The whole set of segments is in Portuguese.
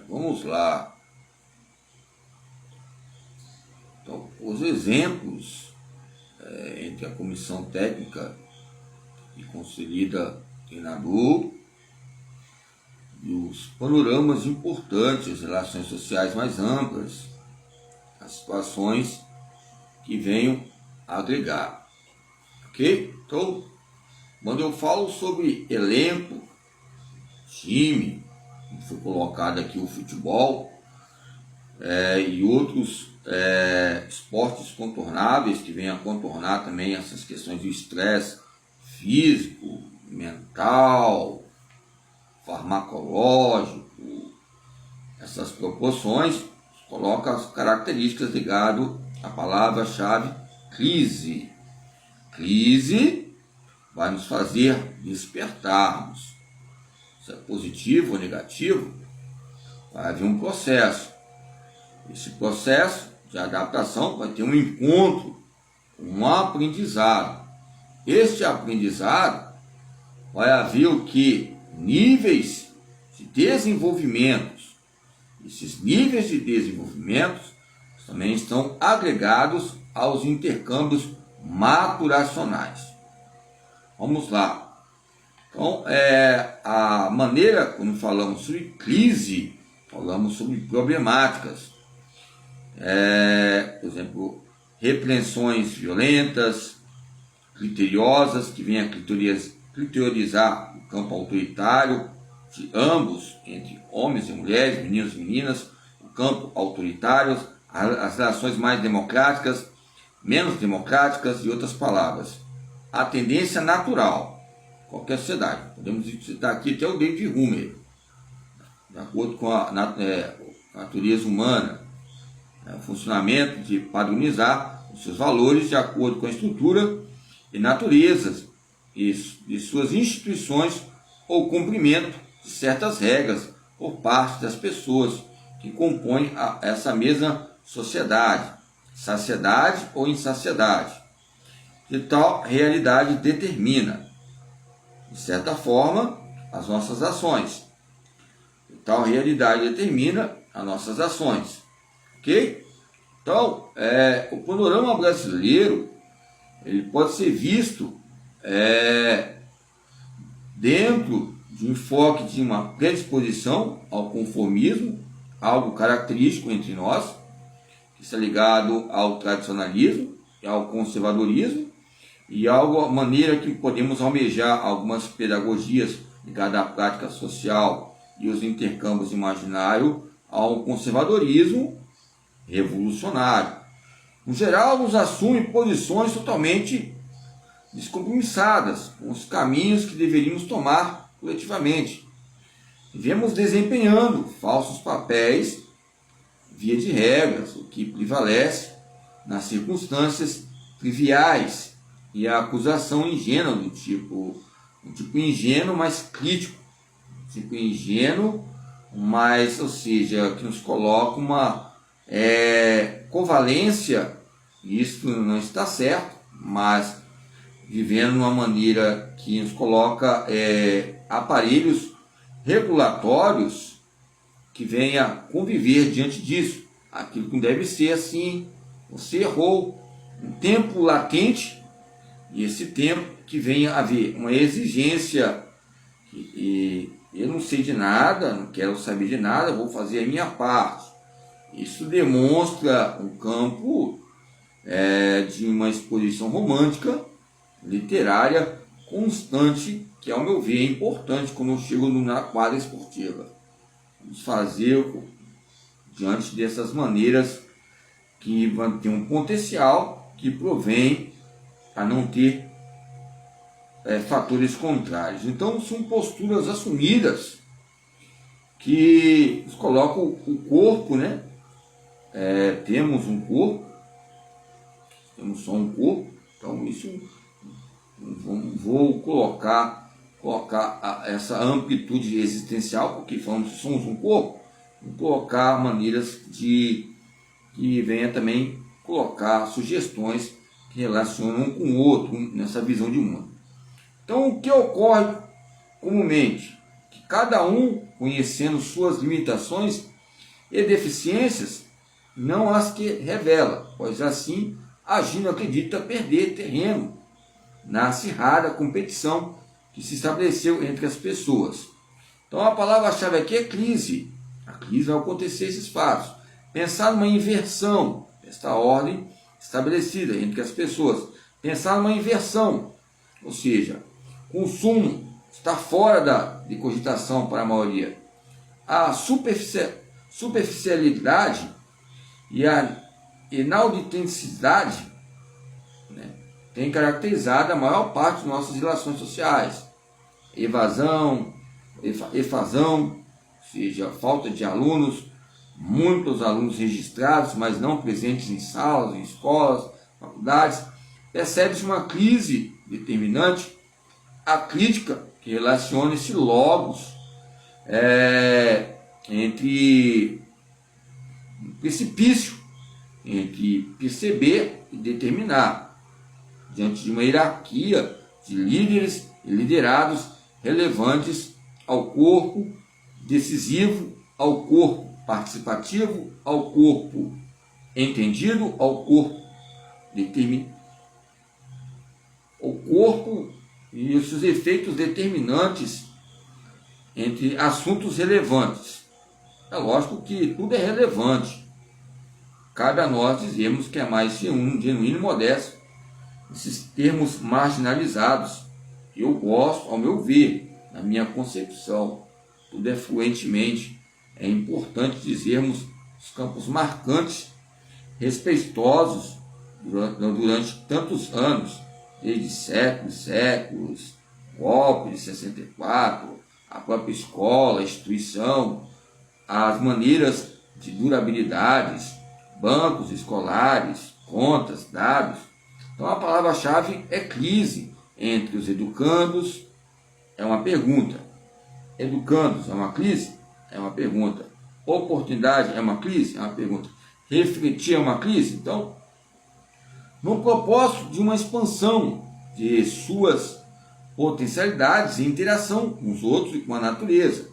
Vamos lá. Então, os exemplos entre a comissão técnica e conselhida treinador e os panoramas importantes, as relações sociais mais amplas, as situações que venham a agregar. Ok? Então, quando eu falo sobre elenco, time, foi colocado aqui o futebol e outros esportes contornáveis que venham a contornar também essas questões do estresse físico, mental, farmacológico, essas proporções, coloca as características ligadas à palavra-chave crise. Crise vai nos fazer despertarmos. Se é positivo ou negativo, vai haver um processo. Esse processo de adaptação vai ter um encontro, um aprendizado. Este aprendizado vai haver o que? Níveis de desenvolvimento. Esses níveis de desenvolvimento também estão agregados aos intercâmbios maturacionais. Vamos lá. Então, a maneira, quando falamos sobre crise, falamos sobre problemáticas. Por exemplo, repreensões violentas, criteriosas, que vêm a criteriorizar o campo autoritário de ambos, entre homens e mulheres, meninos e meninas, o campo autoritário, as relações mais democráticas, menos democráticas e outras palavras. A tendência natural, qualquer sociedade. Podemos citar aqui até o David Hume, de acordo com a natureza humana, o funcionamento de padronizar os seus valores de acordo com a estrutura e naturezas de suas instituições ou cumprimento de certas regras por parte das pessoas que compõem essa mesma sociedade, saciedade ou insaciedade. De tal realidade determina, de certa forma, as nossas ações. De tal realidade determina as nossas ações. Ok? Então, o panorama brasileiro ele pode ser visto dentro de um enfoque de uma predisposição ao conformismo, algo característico entre nós, que está ligado ao tradicionalismo e ao conservadorismo, e algo, a maneira que podemos almejar algumas pedagogias ligadas à prática social e os intercâmbios imaginários ao conservadorismo revolucionário. No geral, nos assume posições totalmente descompromissadas com os caminhos que deveríamos tomar coletivamente. Vivemos desempenhando falsos papéis, via de regras, o que prevalece nas circunstâncias triviais e a acusação ingênua do tipo ingênuo, mas crítico, tipo ingênuo, mas, ou seja, que nos coloca uma covalência, isso não está certo, mas vivendo de uma maneira que nos coloca aparelhos regulatórios que venha conviver diante disso. Aquilo que não deve ser assim, você errou, um tempo latente, e esse tempo que venha a haver uma exigência, e eu não sei de nada, não quero saber de nada, vou fazer a minha parte. Isso demonstra um campo de uma exposição romântica, literária, constante, que ao meu ver é importante quando eu chego na quadra esportiva. Vamos fazer diante dessas maneiras que vão ter um potencial que provém a não ter fatores contrários. Então são posturas assumidas que nos colocam o corpo, né? Temos um corpo, temos só um corpo, então isso vou colocar essa amplitude existencial, porque falamos que somos um corpo, vou colocar maneiras que venha também colocar sugestões que relacionam um com o outro nessa visão de mundo. Então, o que ocorre comumente? Que cada um, conhecendo suas limitações, e deficiências não as que revela, pois assim, agindo acredita perder terreno na acirrada competição que se estabeleceu entre as pessoas. Então a palavra-chave aqui é crise. A crise vai acontecer esses fatos. Pensar numa inversão desta ordem estabelecida entre as pessoas. Pensar numa inversão, ou seja, consumo está fora de cogitação para a maioria. A superficialidade e a inautenticidade, né, tem caracterizado a maior parte das nossas relações sociais. Efasão, ou seja, falta de alunos, muitos alunos registrados, mas não presentes em salas, em escolas, faculdades. Percebe-se uma crise determinante, a crítica que relaciona esse logos entre um precipício, entre perceber e determinar, diante de uma hierarquia de líderes e liderados relevantes ao corpo decisivo, ao corpo participativo, ao corpo entendido, ao corpo o corpo e os seus efeitos determinantes entre assuntos relevantes. É lógico que tudo é relevante. Cabe a nós dizermos que é mais genuíno e modesto esses termos marginalizados. Eu gosto, ao meu ver, na minha concepção, tudo é fluentemente. É importante dizermos os campos marcantes, respeitosos durante tantos anos, desde séculos, golpe de 64, a própria escola, a instituição, as maneiras de durabilidades, bancos escolares, contas, dados. Então a palavra-chave é crise entre os educandos, é uma pergunta. Educandos é uma crise? É uma pergunta. Oportunidade é uma crise? É uma pergunta. Refletir é uma crise? Então, no propósito de uma expansão de suas potencialidades e interação com os outros e com a natureza.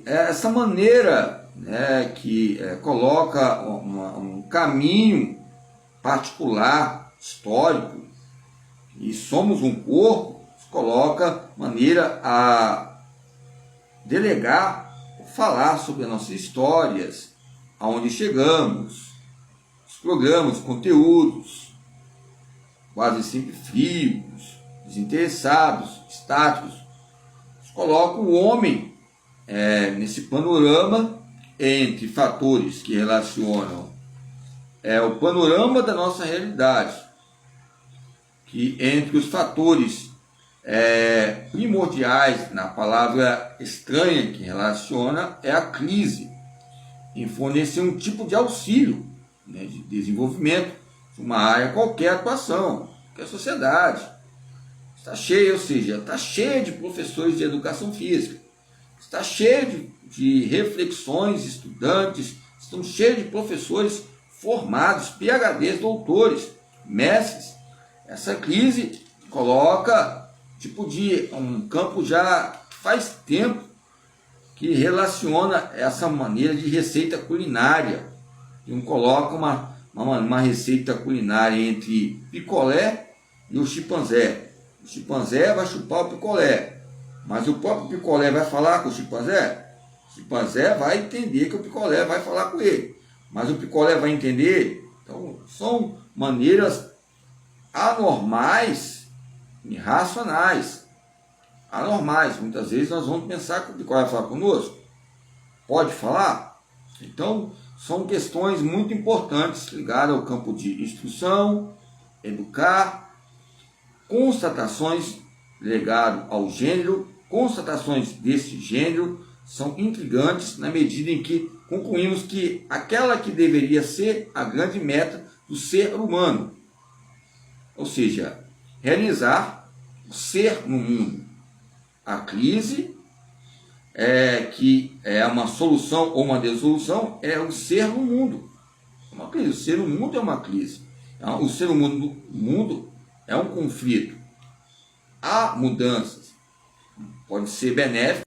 Essa maneira, né, que coloca um caminho particular, histórico, e somos um corpo, coloca maneira a delegar, falar sobre as nossas histórias, aonde chegamos, os programas, os conteúdos, quase sempre frios, desinteressados, estáticos. Coloca o homem nesse panorama entre fatores que relacionam o panorama da nossa realidade, que entre os fatores primordiais, na palavra estranha que relaciona, é a crise, em fornecer um tipo de auxílio, né, de desenvolvimento de uma área qualquer atuação, que a sociedade está cheia, ou seja, está cheia de professores de educação física, está cheia de reflexões, estudantes, estão cheios de professores formados, PhDs, doutores, mestres. Essa crise coloca tipo de um campo já faz tempo que relaciona essa maneira de receita culinária. Um coloca uma receita culinária entre picolé e o chimpanzé. O chimpanzé vai chupar o picolé, mas o próprio picolé vai falar com o chimpanzé? O chimpanzé vai entender que o picolé vai falar com ele, mas o picolé vai entender? Então, são maneiras anormais, irracionais. Anormais. Muitas vezes nós vamos pensar que o picolé vai falar conosco. Pode falar? Então, são questões muito importantes ligadas ao campo de instrução, educar, constatações ligadas ao gênero. Constatações desse gênero são intrigantes na medida em que concluímos que aquela que deveria ser a grande meta do ser humano, ou seja, realizar o ser no mundo. A crise, que é uma solução ou uma dissolução, é o ser no mundo. É uma crise. O ser no mundo é uma crise. O ser no mundo é um conflito. Há mudanças. Pode ser benéfico,